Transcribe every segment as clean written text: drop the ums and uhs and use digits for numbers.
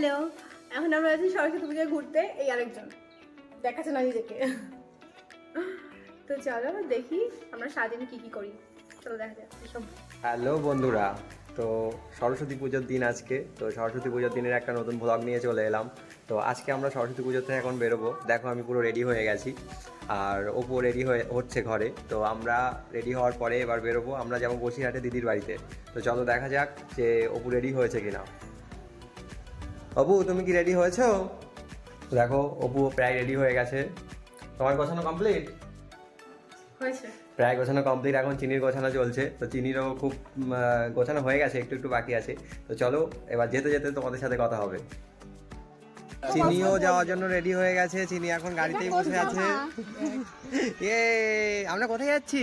Hello, এখন আমরা আছি সরস্বতী পুজোয় ঘুরতে। এই আরেকজন দেখাচ্ছে না নিজেকে। তো চলো দেখি আমরা সারাদিন কি কি করি। চলো দেখা যাক সব। হ্যালো বন্ধুরা, তো সরস্বতী পুজোর দিন আজকে। তো সরস্বতী পুজোর দিনের একটা নতুন ভ্লগ নিয়ে চলে এলাম। তো আজকে আমরা সরস্বতী পুজোতে এখন বেরোবো। দেখো আমি পুরো রেডি হয়ে গেছি, আর ওপো রেডি হচ্ছে ঘরে। তো আমরা রেডি হওয়ার পরে এবার বেরোবো। আমরা যাবো বসিরহাটে দিদির বাড়িতে। তো চলো দেখা যাক যে অপু রেডি হয়েছে কিনা। অপু, তুমি কি রেডি হয়েছো? দেখো অপু প্রায় রেডি হয়ে গেছে। তোমার গোছানো কমপ্লিট হয়েছে? প্রায় গোছানো কমপ্লিট, এখন চিনির গোছানো চলছে। তো চিনিরও খুব গোছানো হয়ে গেছে, একটু একটু বাকি আছে। তো চলো এবার যেতে যেতে তোমাদের সাথে কথা হবে। চিনিও যাওয়ার জন্য রেডি হয়ে গেছে। চিনি এখন গাড়িতেই বসে আছে। আমরা কোথায় যাচ্ছি?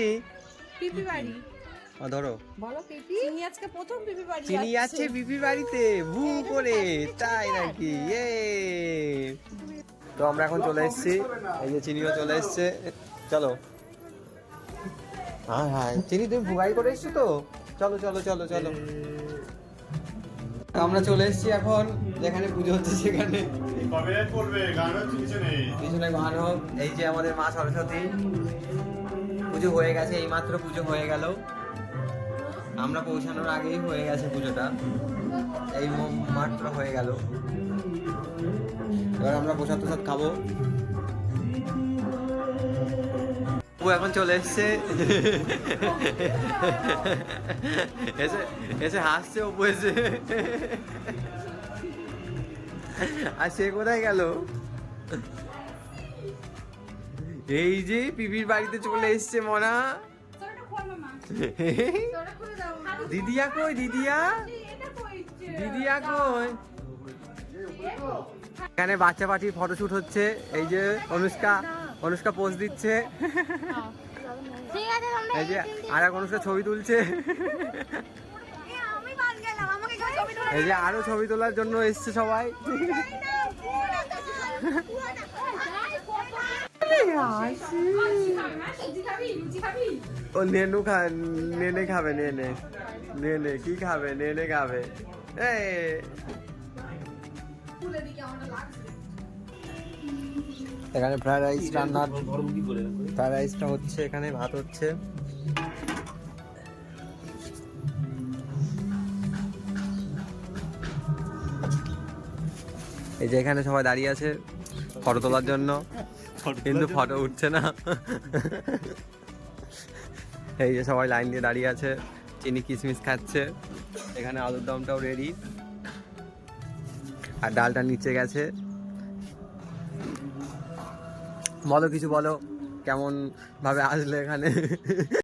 পিপি বাড়ি। ধরো, বলো পিপি। চিনি আজকে প্রথম পিপি বাড়ি চিনি যাচ্ছে বিপির বাড়িতে ভু করে, তাই নাকি? তো আমরা এখন চলে এসেছি, এই যে চিনিও চলে এসছে। চলো। হ্যাঁ হ্যাঁ, চিনি তুমি ভুগাই করে এসছো তো? চলো চলো চলো চলো। আমরা চলে এসেছি এখন যেখানে পুজো হচ্ছে সেখানে। পিছনে গান হোক। এই যে আমাদের মা সরস্বতী, পুজো হয়ে গেছে, এইমাত্র পুজো হয়ে গেল। আমরা পৌঁছানোর আগেই হয়ে গেছে পুজোটা, এই মাত্র হয়ে গেল। এবার আমরা প্রসাদ প্রসাদ খাবো। ও এখন চলে এসছে, এসে এসে হাসছে অপু এসে। আর সে কোথায় গেল? এই যে পিপির বাড়িতে চলে এসছে মনা। দিদিয়া কই? দিদিয়া দিদিয়া কই? এখানে বাচ্চা পার্টির ফটোশুট হচ্ছে। এই যে অনুষ্কা পোজ দিচ্ছে। এই যে আর এক অনুষ্কা ছবি তুলছে। এই যে আরো ছবি তোলার জন্য এসছে সবাই। ও নেনু নেনে খাবে। নেনে কি খাবে? নেনে খাবে। এখানে ফ্রাইড রাইসটা হচ্ছে, এখানে ভাত হচ্ছে। এই যে এখানে সবাই দাঁড়িয়ে আছে ফটো তোলার জন্য, কিন্তু ফটো উঠছে না। এই যে সবাই লাইন দিয়ে দাঁড়িয়ে আছে, চিনি কিশমিশ খাচ্ছে। এখানে আলুর দমটাও রেডি, আর ডালটা নিচে গেছে। বলো কিছু বলো, কেমন ভাবে আসলে এখানে?